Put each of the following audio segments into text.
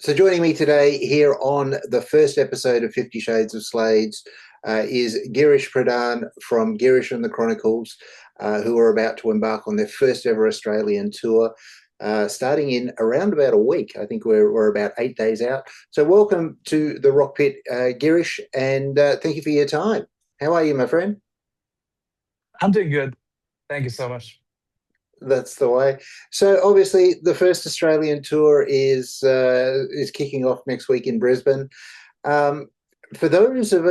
So joining me today here on the first episode of 50 Shades of Slaids is Girish Pradan from Girish and the Chronicles, who are about to embark on their first ever Australian tour, starting in around about a week. I think we're about 8 days out. So welcome to the Rock Pit, Girish, and thank you for your time. How are you, my friend? I'm doing good. Thank you so much. That's the way. So obviously, the first Australian tour is kicking off next week in Brisbane. Um, for those of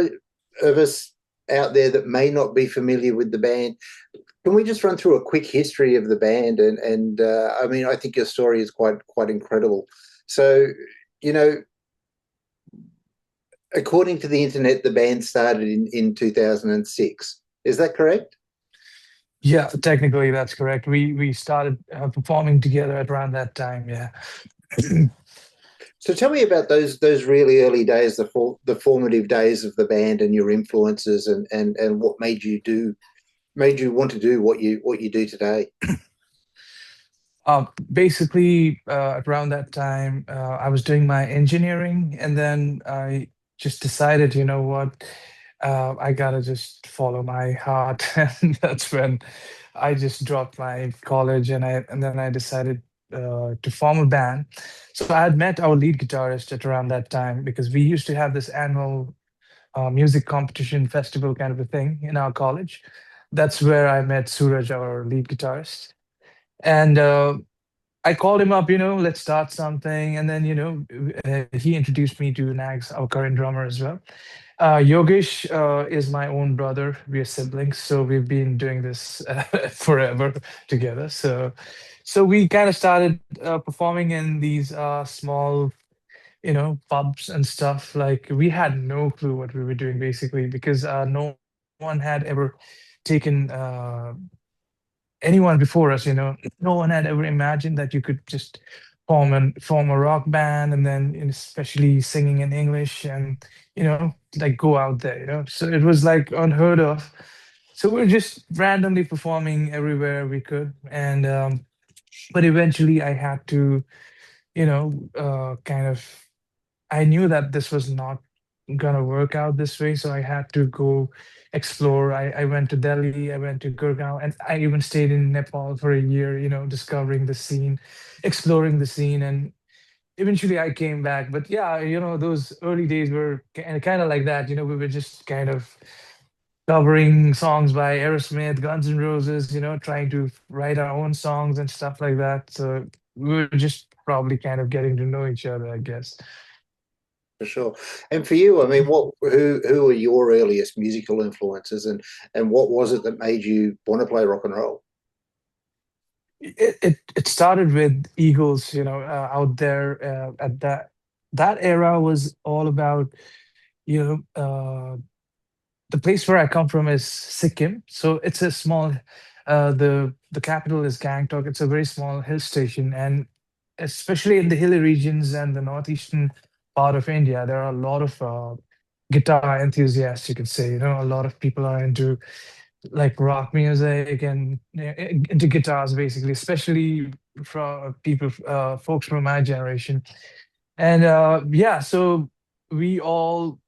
us out there that may not be familiar with the band, can we just run through a quick history of the band? And I mean, I think your story is quite incredible. So, you know, according to the internet, the band started in 2006. Is that correct? Yeah, technically that's correct. We started performing together at around that time. Yeah. So tell me about those really early days, the formative days of the band and your influences and what made you want to do what you do today. Basically, around that time, I was doing my engineering, and then I just decided, you know what, I gotta just follow my heart, and that's when I just dropped my college, and then I decided to form a band. So I had met our lead guitarist at around that time because we used to have this annual music competition festival kind of a thing in our college. That's where I met Suraj, our lead guitarist. And I called him up, let's start something. And then, he introduced me to Nags, our current drummer as well. Yogesh is my own brother. We are siblings, so we've been doing this forever together. So we kind of started performing in these small, pubs and stuff. Like we had no clue what we were doing basically because no one had ever taken anyone before us, no one had ever imagined that you could just form a rock band and then especially singing in English and like go out there, So it was like unheard of. So we are just randomly performing everywhere we could, and but eventually I had to, kind of I knew that this was not gonna work out this way, so I had to go explore. I went to Delhi, I went to Gurgaon, and I even stayed in Nepal for a year, discovering the scene, exploring the scene, and eventually I came back. But yeah, those early days were kind of like that. We were just kind of covering songs by Aerosmith, Guns N' Roses, trying to write our own songs and stuff like that. So we were just probably kind of getting to know each other, I guess. For sure. And for you, I mean, who are your earliest musical influences and what was it that made you want to play rock and roll? It started with Eagles, out there at that era was all about, you the place where I come from is Sikkim. So it's a small the capital is Gangtok. It's a very small hill station, and especially in the hilly regions and the northeastern part of India, there are a lot of guitar enthusiasts, you could say. A lot of people are into like rock music and into guitars basically, especially from people folks from my generation. And yeah, so we all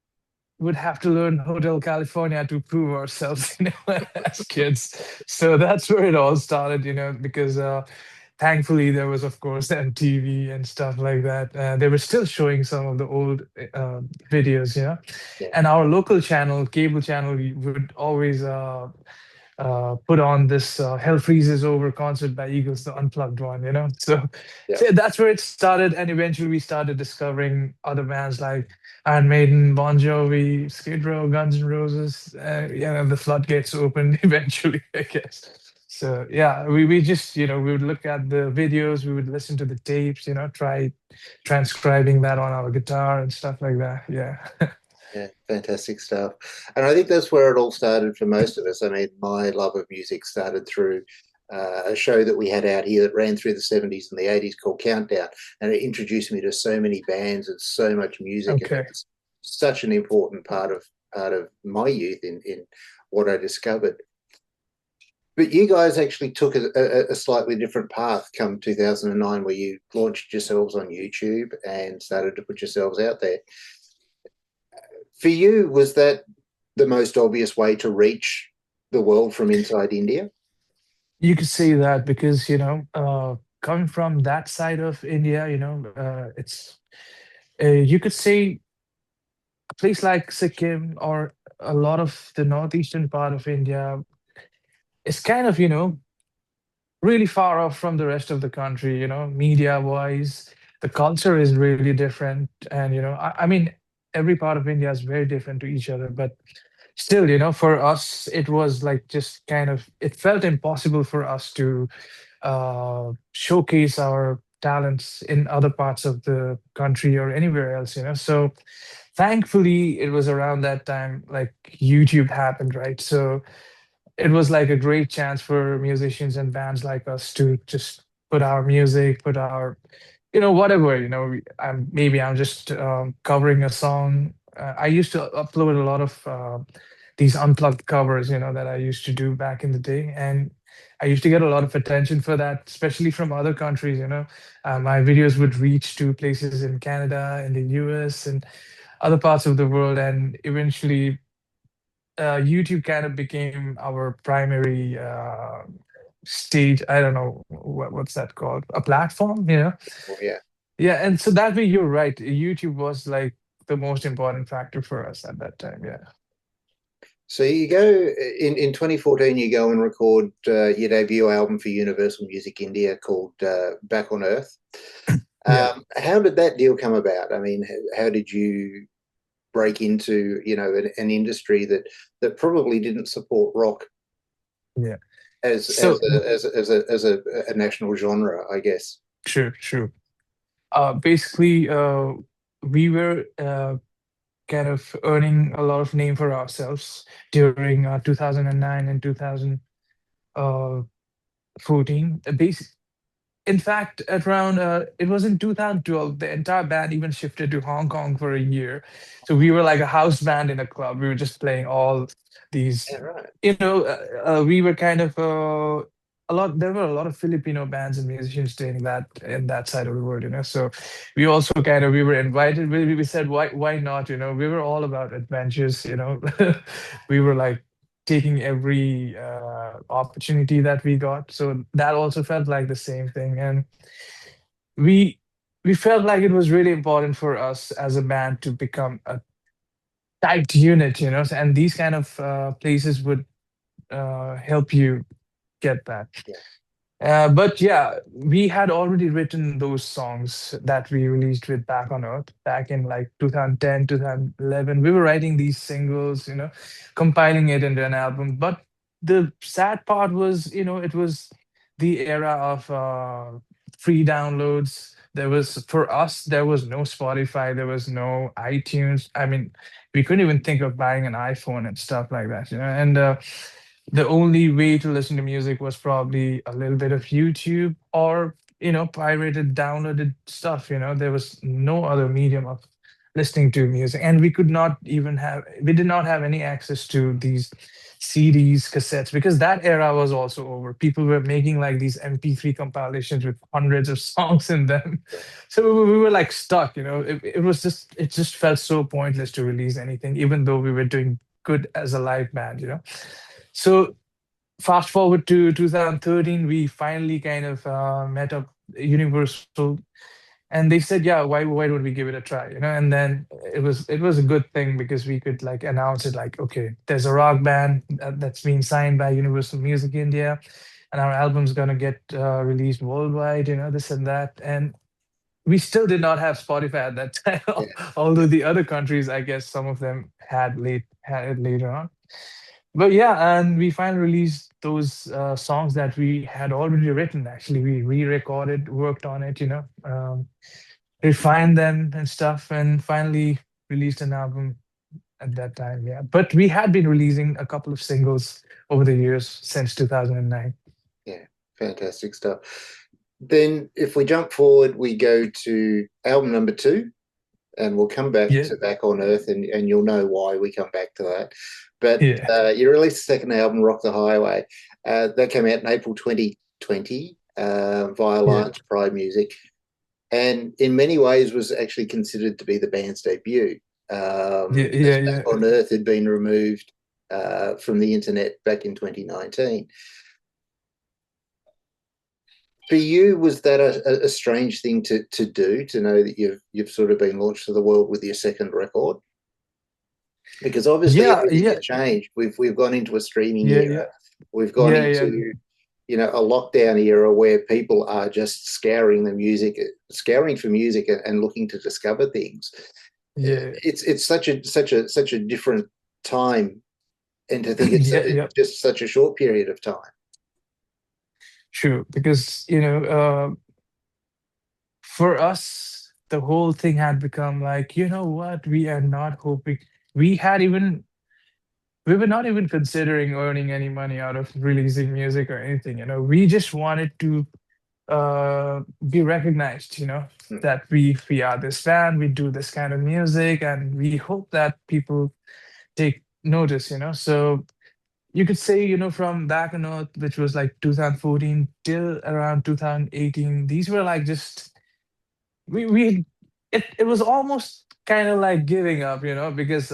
would have to learn Hotel California to prove ourselves, as kids. So that's where it all started, because thankfully there was, of course, MTV and stuff like that. They were still showing some of the old videos, Yeah. and our local channel, cable channel, we would always put on this Hell Freezes Over concert by Eagles, the unplugged one, So, Yeah. so that's where it started. And eventually we started discovering other bands like Iron Maiden, Bon Jovi, Skid Row, Guns N' Roses. The floodgates opened eventually, I guess. So, yeah, we just, we would look at the videos, we would listen to the tapes, try transcribing that on our guitar and stuff like that. Yeah. Yeah, fantastic stuff. And I think that's where it all started for most of us. I mean, my love of music started through a show that we had out here that ran through the 70s and the 80s called Countdown. And it introduced me to so many bands and so much music. And it Okay. was such an important part of my youth in what I discovered. But you guys actually took a slightly different path come 2009, where you launched yourselves on YouTube and started to put yourselves out there. For you, was that the most obvious way to reach the world from inside India? You could say that because, coming from that side of India, it's you could say a place like Sikkim or a lot of the northeastern part of India is kind of, really far off from the rest of the country, media wise. The culture is really different. And, I mean, every part of India is very different to each other. But still, for us, it was like just kind of, it felt impossible for us to showcase our talents in other parts of the country or anywhere else, So thankfully, it was around that time like YouTube happened, right? So it was like a great chance for musicians and bands like us to just put our music, put our, whatever, maybe I'm just covering a song. I used to upload a lot of these unplugged covers, that I used to do back in the day. And I used to get a lot of attention for that, especially from other countries, my videos would reach to places in Canada, in the US, and other parts of the world. And eventually, YouTube kind of became our primary stage. I don't know what's that called? A platform, Well, yeah. Yeah, and so that way you're right. YouTube was like the most important factor for us at that time. Yeah. So you go in 2014. You go and record your debut album for Universal Music India called "Back on Earth." Yeah. How did that deal come about? I mean, how did you break into an industry that probably didn't support rock Yeah. as So a national genre, I guess. true, true. Basically, we were kind of earning a lot of name for ourselves during 2009 and 2014. In fact, at around it was in 2012, the entire band even shifted to Hong Kong for a year. So we were like a house band in a club. We were just playing all these, Yeah, right. we were kind of a lot. There were a lot of Filipino bands and musicians doing that in that side of the world, So we also kind of we were invited. We said why not? We were all about adventures. We were like taking every opportunity that we got. So that also felt like the same thing, and we we felt like it was really important for us as a band to become a tight unit, And these kind of places would help you get that. Yeah, But yeah, we had already written those songs that we released with Back on Earth back in like 2010, 2011. We were writing these singles, compiling it into an album. But the sad part was, it was the era of free downloads. For us, there was no Spotify, there was no iTunes. I mean, we couldn't even think of buying an iPhone and stuff like that, And the only way to listen to music was probably a little bit of YouTube or, pirated, downloaded stuff. There was no other medium of listening to music. And we did not have any access to these CDs, cassettes, because that era was also over. People were making like these MP3 compilations with hundreds of songs in them. yeah, So we were like stuck, it just felt so pointless to release anything, even though we were doing good as a live band, So fast forward to 2013, we finally kind of met up Universal, and they said, "Yeah, why don't we give it a try?" And then it was a good thing because we could like announce it, like, okay, there's a rock band that's being signed by Universal Music India, and our album's gonna get released worldwide, this and that, and we still did not have Spotify at that time, yeah, although the other countries, I guess, some of them had it later on. But yeah, and we finally released those songs that we had already written. Actually, we re-recorded, worked on it, refined them and stuff, and finally released an album at that time. Yeah, but we had been releasing a couple of singles over the years since 2009. yeah. Fantastic stuff. Then, if we jump forward, we go to album number two, and we'll come back Yeah, to Back on Earth, and you'll know why we come back to that. But yeah, you released the second album, Rock the Highway. That came out in April 2020 via Yeah. Lions Pride Music, and in many ways was actually considered to be the band's debut, Yeah. as Yeah. Back Yeah. on Earth had been removed from the internet back in 2019. For you, was that a strange thing to do, to know that you've sort of been launched to the world with your second record? Because obviously Yeah. everything Yeah. has changed. We've gone into a streaming Yeah. era. Yeah. We've gone Yeah. Yeah. into, a lockdown era where people are just scouring for music and looking to discover things. Yeah. It's such a different time, and to think it's Yeah. Yeah. just such a short period of time. True. Because, for us, the whole thing had become like, you know what, we are not hoping. We had even we were not even considering earning any money out of releasing music or anything. We just wanted to be recognized. Hmm. That we are this band, we do this kind of music, and we hope that people take notice. So you could say, from back on Earth, which was like 2014 till around 2018, these were like just we it was almost kind of like giving up, because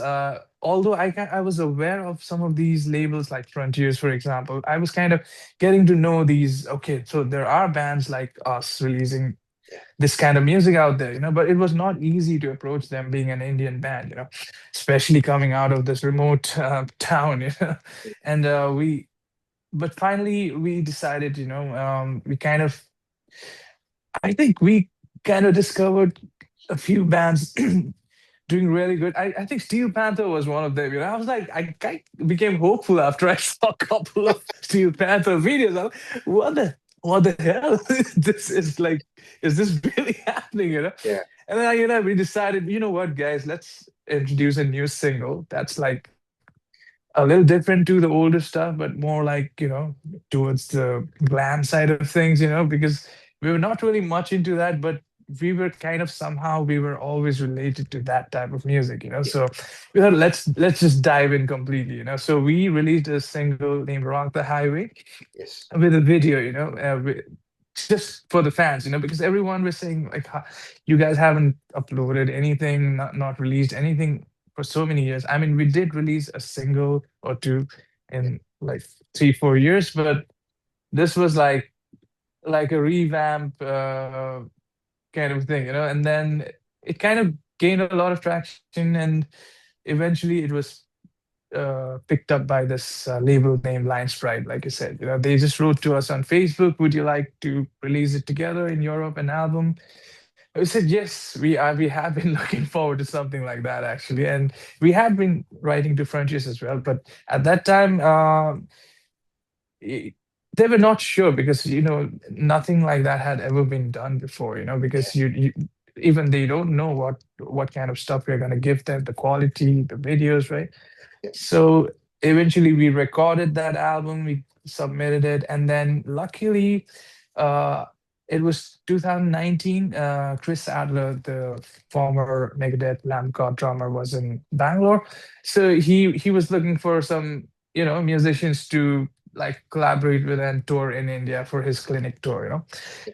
although I was aware of some of these labels like Frontiers, for example, I was kind of getting to know these. Okay, so there are bands like us releasing Yeah, this kind of music out there, but it was not easy to approach them being an Indian band, especially coming out of this remote town, and but finally we decided, we kind of I think we kind of discovered a few bands doing really good. I think Steel Panther was one of them. I was like, I became hopeful after I saw a couple of Steel Panther videos. I'm like, what the hell? This is like, is this really happening? yeah, And then we decided, you know what, guys, let's introduce a new single that's like a little different to the older stuff, but more like, towards the glam side of things, because we were not really much into that, but we were always related to that type of music, yeah, So we thought let's just dive in completely, So we released a single named Rock the Highway yes, with a video, just for the fans, because everyone was saying like, you guys haven't uploaded anything, not released anything for so many years. I mean, we did release a single or two yeah, in like 3-4 years, but this was like a revamp kind of thing, and then it kind of gained a lot of traction, and eventually it was picked up by this label named Lion Sprite. Like I said, they just wrote to us on Facebook, would you like to release it together in Europe, an album? We said yes, we have been looking forward to something like that actually, and we had been writing to Frontiers as well, but at that time i- they were not sure, because nothing like that had ever been done before, yeah, because even they don't know what kind of stuff we're going to give them, the quality, the videos, right? yeah, So eventually we recorded that album, we submitted it, and then luckily uh, it was 2019. Chris Adler, the former Megadeth Lamb God drummer, was in Bangalore. So he was looking for some, musicians to like collaborate with and tour in India for his clinic tour,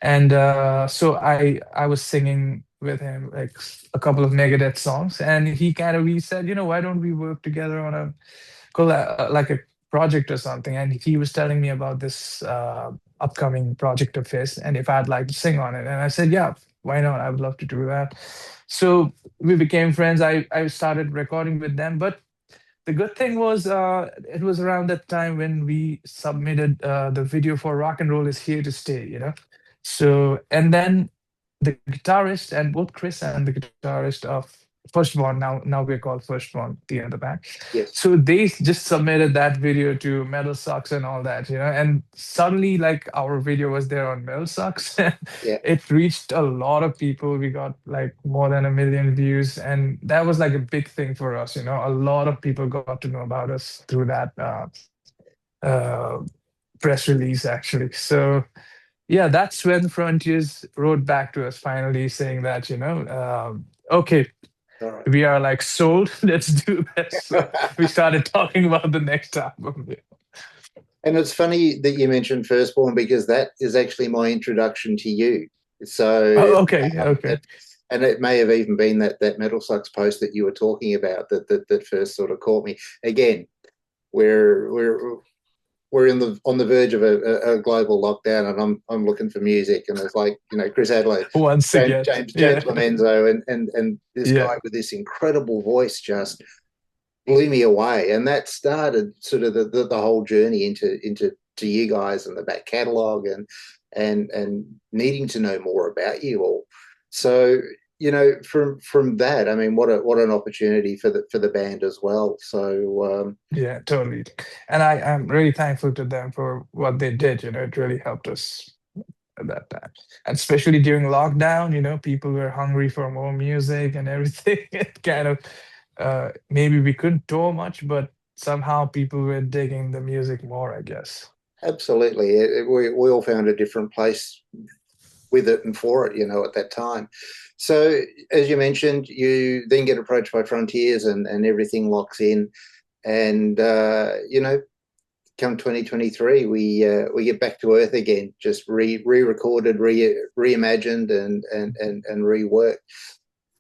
And so I was singing with him like a couple of Megadeth songs, and we said, why don't we work together on a like a project or something? And he was telling me about this upcoming project of his, and if I'd like to sing on it. And I said, yeah, why not? I would love to do that. So we became friends. I started recording with them, but the good thing was it was around that time when we submitted the video for Rock and Roll Is Here to Stay, So, and then the guitarist, and both Chris and the guitarist of Firstborn, now we're called Firstborn, the other band. yes, So they just submitted that video to Metal Sucks and all that, and suddenly like our video was there on Metal Sucks. And yeah, it reached a lot of people. We got like more than 1 million views, and that was like a big thing for us. A lot of people got to know about us through that uh, press release, actually. So yeah, that's when Frontiers wrote back to us finally saying that, okay, all right. we are like sold. Let's do this. So we started talking about the next album. And it's funny that you mentioned Firstborn because that is actually my introduction to you. So, Oh, okay, okay. it, and it may have even been that Metal Sucks post that you were talking about that first sort of caught me. Again, we're in the on the verge of a global lockdown, and I'm looking for music, and it's like Chris Adler, Once James again, James yeah, James Lomenzo, and this guy yeah. with this incredible voice just blew me away, and that started sort of the whole journey into to you guys and the back catalogue and needing to know more about you all. So from that, I mean, what an opportunity for the band as well. So Yeah, totally. And I'm really thankful to them for what they did. It really helped us at that time. And especially during lockdown, people were hungry for more music and everything. It kind of maybe we couldn't tour much, but somehow people were digging the music more, I guess. absolutely, we all found a different place with it and for it, at that time. So, as you mentioned, you then get approached by Frontiers and everything locks in. And, come 2023, we get back to Earth again, just re-recorded, reimagined, and reworked.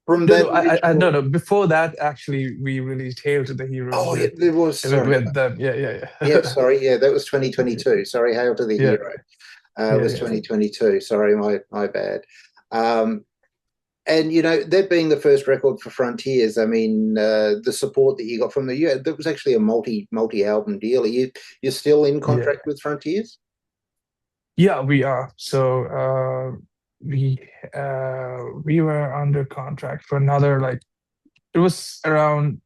From No, that no, no, original. no. Before that, actually, we released "Hail to the Heroes" Oh, yeah, there was, sorry. with them. Yeah, yeah, Yeah, yeah. sorry. Yeah, that was 2022. Sorry, Hail to the Yeah, Hero. yeah, Was yeah, 2022. Sorry, my bad. Um, and that being the first record for Frontiers, I mean, the support that you got from the that was actually a multi album deal. You're still in yeah. contract with Frontiers? Yeah, we are. So we were under contract for another, like, it was around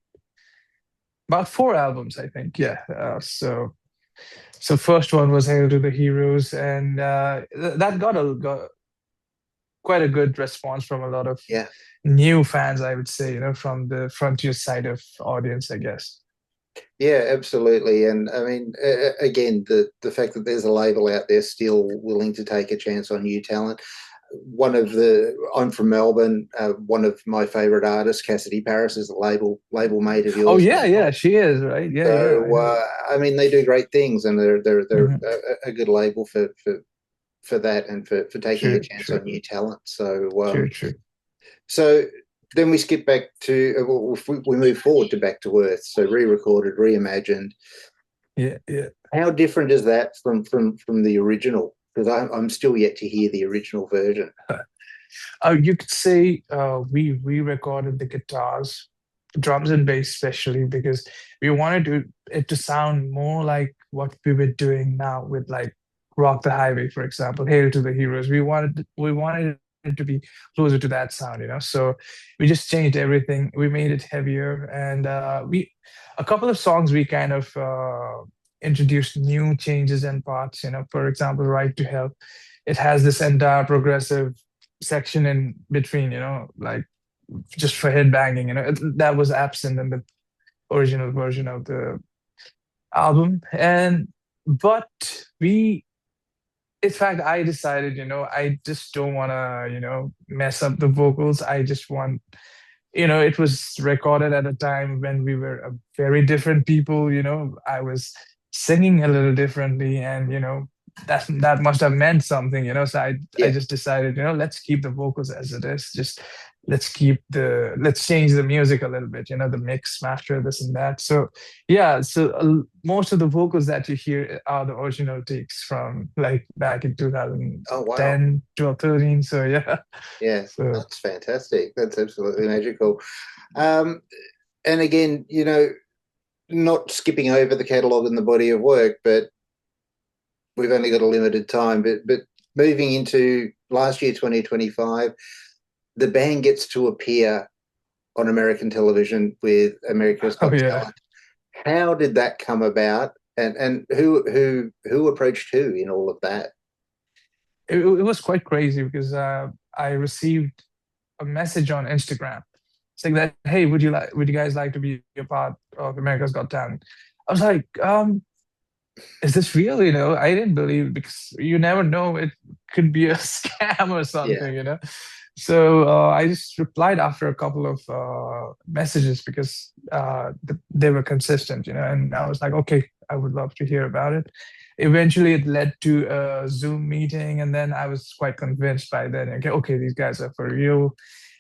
about 4 albums, I think. Yeah. So first one was "Hail to the Heroes," and that got quite a good response from a lot of Yeah. new fans, I would say, from the Frontier side of audience, I guess. Yeah, absolutely. And I mean, again, the fact that there's a label out there still willing to take a chance on new talent. I'm from Melbourne. One of my favorite artists, Cassidy Paris, is a label mate of Oh yours as yeah, well. yeah, she is, right. Yeah, yeah, I So know. I mean, they do great things, and they're Mhm. a good label for that and for taking a True, chance true, on new talent. So true, true. so then we skip back to if we move forward to Back to Earth. So re-recorded, reimagined. Yeah, yeah. How different is that from the original? Because I'm still yet to hear the original version. You could say we recorded the guitars, drums and bass especially, because we wanted it to sound more like what we were doing now with, like, "Rock the Highway," for example, "Hail to the Heroes." We wanted it to be closer to that sound, So we just changed everything. We made it heavier, and we a couple of songs we kind of introduced new changes and parts. For example, "Right to Help." It has this entire progressive section in between, like, just for headbanging. That was absent in the original version of the album. And but we, in fact, I decided, I just don't want to, mess up the vocals. I just want, it was recorded at a time when we were a very different people. I was singing a little differently, and that must have meant something. So I Yeah, just decided, let's keep the vocals as it is. Just let's change the music a little bit. The mix, master, this and that. So yeah, so most of the vocals that you hear are the original takes from, like, back in oh wow. 2010, 12, 13. So yeah. Yeah, So that's fantastic. That's absolutely magical. Um, and again, not skipping over the catalogue and the body of work, but we've only got a limited time. But moving into last year, 2025, the band gets to appear on American television with America's oh Got yeah. Talent. How did that come about? And who approached who in all of that? It was quite crazy because I received a message on Instagram saying that, "Hey, would you guys like to be a part of America's Got Talent?" I was like, is this real? I didn't believe, because you never know, it could be a scam or Yeah, something. So I just replied after a couple of messages, because they were consistent, and I was like, okay, I would love to hear about it. eventually it led to a Zoom meeting, and then I was quite convinced by then. Okay, okay, these guys are for real.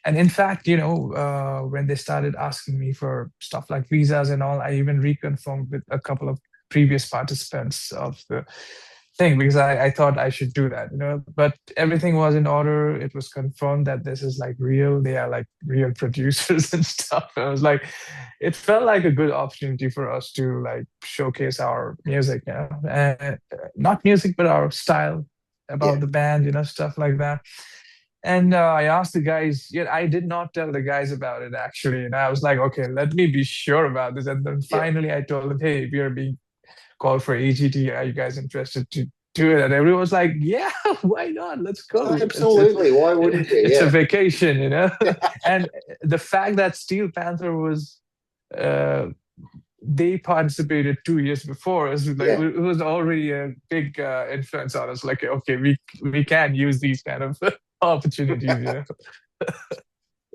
And in fact, when they started asking me for stuff like visas and all, I even reconfirmed with a couple of previous participants of the thing, because I thought I should do that, But everything was in order. It was confirmed that this is like real. They are like real producers and stuff. I was like, it felt like a good opportunity for us to like showcase our music, not music, but our style Yeah. about the band, stuff like that. And I asked the guys, yeah, I did not tell the guys about it actually. And I was like, okay, let me be sure about this. And then Yeah. finally I told them, hey, we are being called for AGT. Are you guys interested to do it? And everyone was like, yeah, why not? Let's go. Absolutely. Why wouldn't you? It's a Yeah. vacation, And the fact that Steel Panther was, uh, they participated 2 years before us, like Yeah. it was already a big influence on us. Like, okay, we can use these kind of opportunities.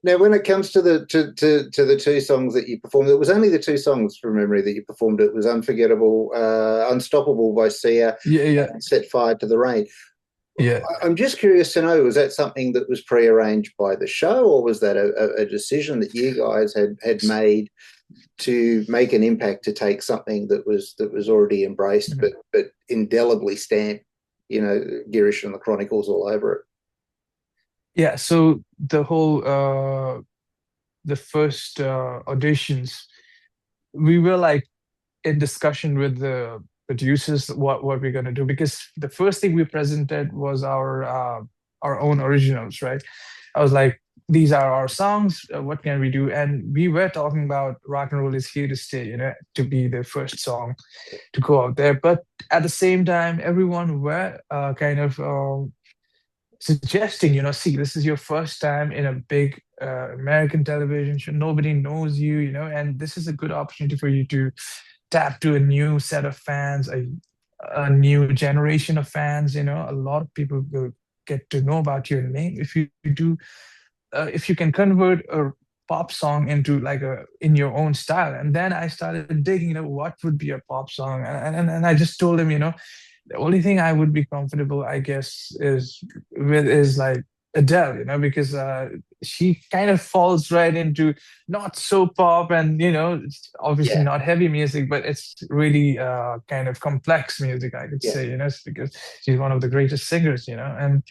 Now, when it comes to the two songs that you performed, it was only the two songs from memory that you performed. It was Unforgettable, Unstoppable by Sia, Yeah, yeah, and Set Fire to the Rain. yeah. I'm just curious to know, was that something that was prearranged by the show, or was that a decision that you guys had made to make an impact, to take something that was already embraced, Mhm. but indelibly stamped, Girish and the Chronicles all over it? Yeah, so the first auditions, we were like in discussion with the producers what we're gonna do, because the first thing we presented was our own originals, right? I was like, these are our songs. What can we do? And we were talking about Rock and Roll Is Here to Stay, to be the first song to go out there. But at the same time, everyone were kind of suggesting, see, this is your first time in a big American television show. Nobody knows you, and this is a good opportunity for you to tap to a new set of fans, a new generation of fans. A lot of people will get to know about your name if you do, if you can convert a pop song into like in your own style. And then I started digging, what would be a pop song, and I just told him, the only thing I would be comfortable, I guess, is like Adele, because she kind of falls right into not so pop, and it's obviously Yeah. not heavy music, but it's really kind of complex music, I could Yeah. say, it's because she's one of the greatest singers, and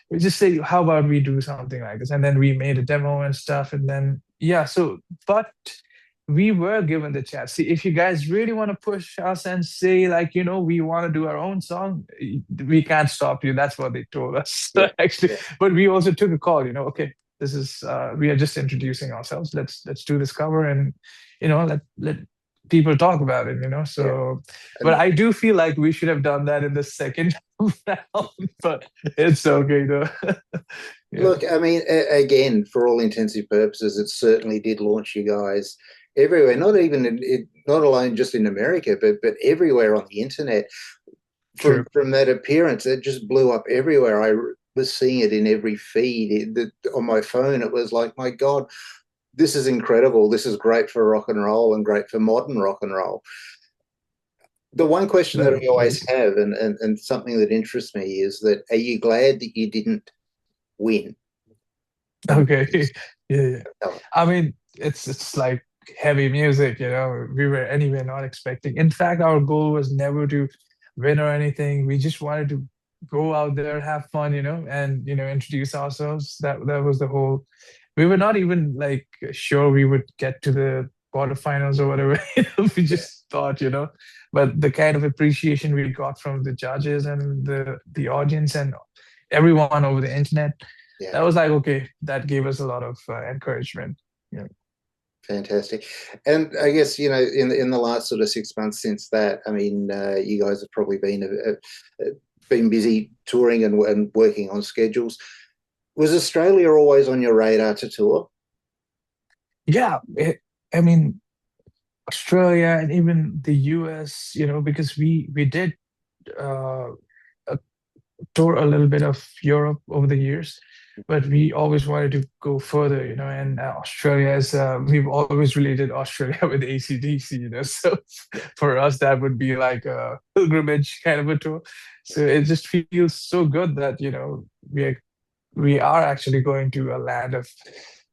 we just say, how about we do something like this? And then we made a demo and stuff, and then yeah, so but we were given the chance. See, if you guys really want to push us and say, like, we want to do our own song, we can't stop you. That's what they told us, Yeah. actually. Yeah. But we also took a call, okay, this is we are just introducing ourselves. Let's do this cover, and let people talk about it, so. But And I do feel like we should have done that in the second round, but it's okay though. Yeah, look, I mean, again, for all intensive purposes, it certainly did launch you guys everywhere. Not even not alone just in America, but everywhere on the internet. true. From that appearance, it just blew up everywhere. I was seeing it in every feed on my phone. It was like, my God, this is incredible. This is great for rock and roll, and great for modern rock and roll. The one question that No, I always have, and something that interests me, is that, are you glad that you didn't win? okay. Yeah, yeah. I mean, it's like heavy music, We were anyway not expecting. In fact, our goal was never to win or anything. We just wanted to go out there, have fun, and introduce ourselves. That was the whole. We were not even like sure we would get to the quarterfinals or whatever. We just thought, But the kind of appreciation we got from the judges and the audience and everyone over the internet, Yeah, that was like, okay, that gave us a lot of encouragement. Yeah. fantastic. And I guess, in the last sort of 6 months since that, I mean, you guys have probably been busy touring and working on schedules. Was Australia always on your radar to tour? Yeah, I mean, Australia and even the US, because we did uh, tour a little bit of Europe over the years. but we always wanted to go further, and Australia is, we've always related Australia with AC/DC, so Yeah, for us, that would be like a pilgrimage kind of a tour. yeah, So it just feels so good that, we are actually going to a land of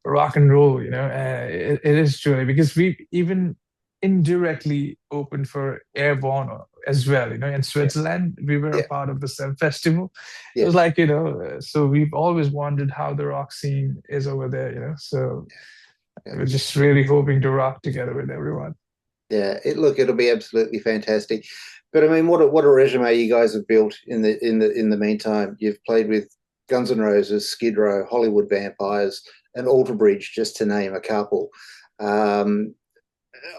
rock and roll, it is truly because we even indirectly opened for Airborne as well, in yeah, Switzerland. We were a yeah, part of the same festival. It yeah, was like, so we've always wondered how the rock scene is over there, so yeah. we're just really hoping to rock together with everyone. Yeah, it'll be absolutely fantastic. But I mean, what a resume you guys have built in the meantime. You've played with Guns N' Roses, Skid Row, Hollywood Vampires, and Alter Bridge, just to name a couple. Um,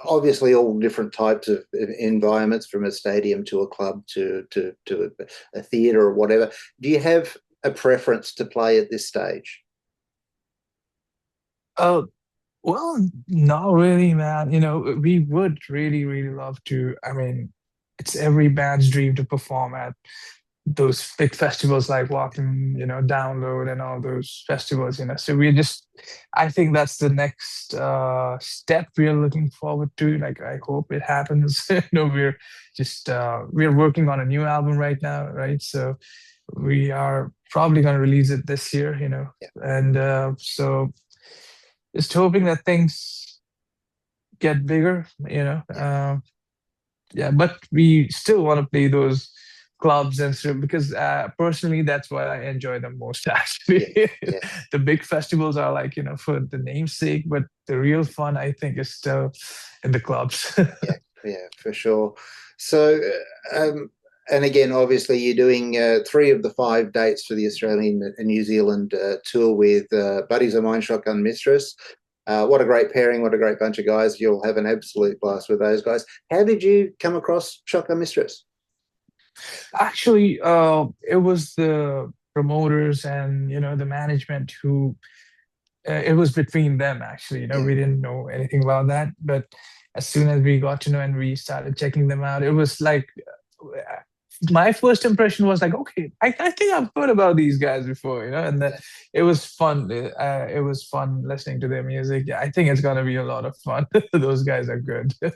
Obviously, all different types of environments, from a stadium to a club to a theatre or whatever. Do you have a preference to play at this stage? Oh, well, not really, man. We would really, really love to. I mean, it's every band's dream to perform at those big festivals like Walking, Download and all those festivals. So I think that's the next step we are looking forward to. Like, I hope it happens. We're working on a new album right now, right? So we are probably going to release it this year, Yeah, and so just hoping that things get bigger, yeah, yeah, but we still want to play those clubs and stuff because personally, that's what I enjoy the most, actually. yeah, yeah, The big festivals are like, for the namesake, but the real fun, I think, is still in the clubs. yeah, yeah, for sure. So, and again, obviously, you're doing three of the five dates for the Australian and New Zealand tour with buddies of mine, Shotgun Mistress. What a great pairing! What a great bunch of guys! You'll have an absolute blast with those guys. How did you come across Shotgun Mistress? Actually, it was the promoters and, the management who it was between them, actually. Yeah, We didn't know anything about that, but as soon as we got to know and we started checking them out, it was like my first impression was like, okay, I think I've heard about these guys before, and then yeah, it was fun. It was fun listening to their music. Yeah, I think it's gonna be a lot of fun. Those guys are good. yeah,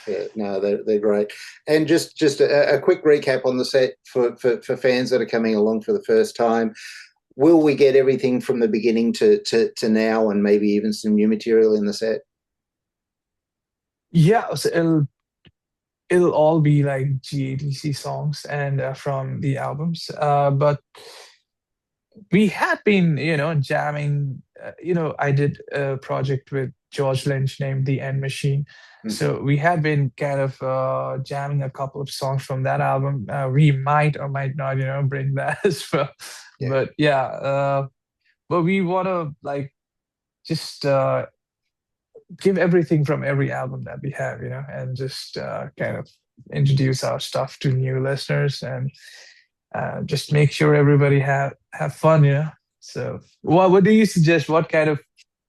yeah. No, they're great. And just a quick recap on the set for fans that are coming along for the first time. Will we get everything from the beginning to now, and maybe even some new material in the set? Yeah, so it'll all be like GATC songs and from the albums. But we had been, jamming. I did a project with George Lynch named The End Machine. Mhm. So we had been kind of jamming a couple of songs from that album. We might or might not, bring that as well. Yeah, But yeah, but we want to like just give everything from every album that we have, and just kind of introduce our stuff to new listeners and just make sure everybody have fun, So, what do you suggest? What kind of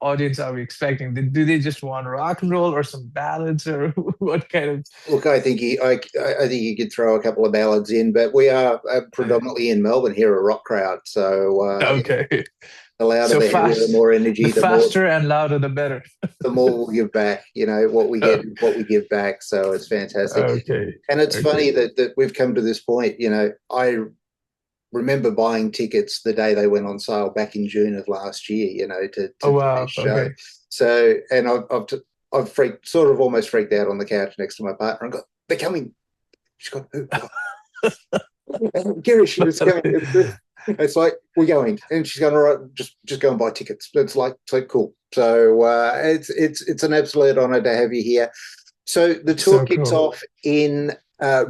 audience are we expecting? Do they just want rock and roll or some ballads, or what kind of? look, I think you could throw a couple of ballads in, but we are predominantly in Melbourne here, a rock crowd. So Okay, the louder so the heavier, the fast, more the energy, faster and louder, the better. the more we'll give back. What we get, what we give back. So it's fantastic. Okay, And it's okay. funny that we've come to this point. I remember buying tickets the day they went on sale back in June of last year. Oh To this wow. show. Okay. So, and I've sort of almost freaked out on the couch next to my partner and got, they're coming. She's got, who? Girish is coming. It's like, we're going, and she's going, all right, just go and buy tickets. It's like, so cool. So it's an absolute honour to have you here. So the tour So kicks cool. off in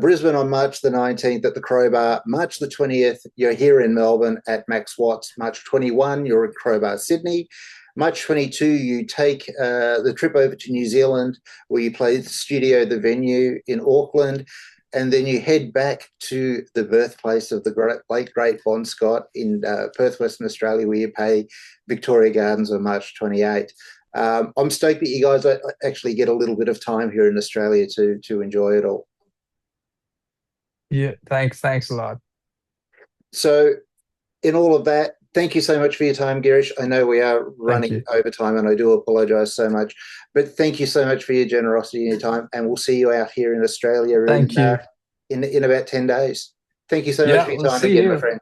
Brisbane on March the 19th at the Crowbar. March the 20th, you're here in Melbourne at Max Watts. March 21, you're at Crowbar, Sydney. March 22, you take the trip over to New Zealand, where you play the studio, the venue in Auckland, and then you head back to the birthplace of the late great Bon Scott in Perth, Western Australia, where you play Victoria Gardens on March 28th. I'm stoked that you guys actually get a little bit of time here in Australia to enjoy it all. Yeah. Thanks. Thanks a lot. So, in all of that, Thank you so much for your time, Girish. I know we are Thank running you. over time, and I do apologise so much. But thank you so much for your generosity and your time, and we'll see you out here in Australia Thank you. in about 10 days. Thank you so much for Yeah, your we'll time see again, my you. friend.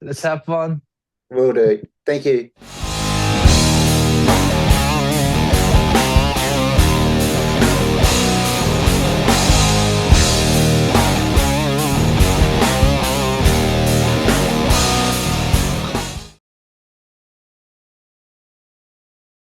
Let's have fun. Will do. Thank you.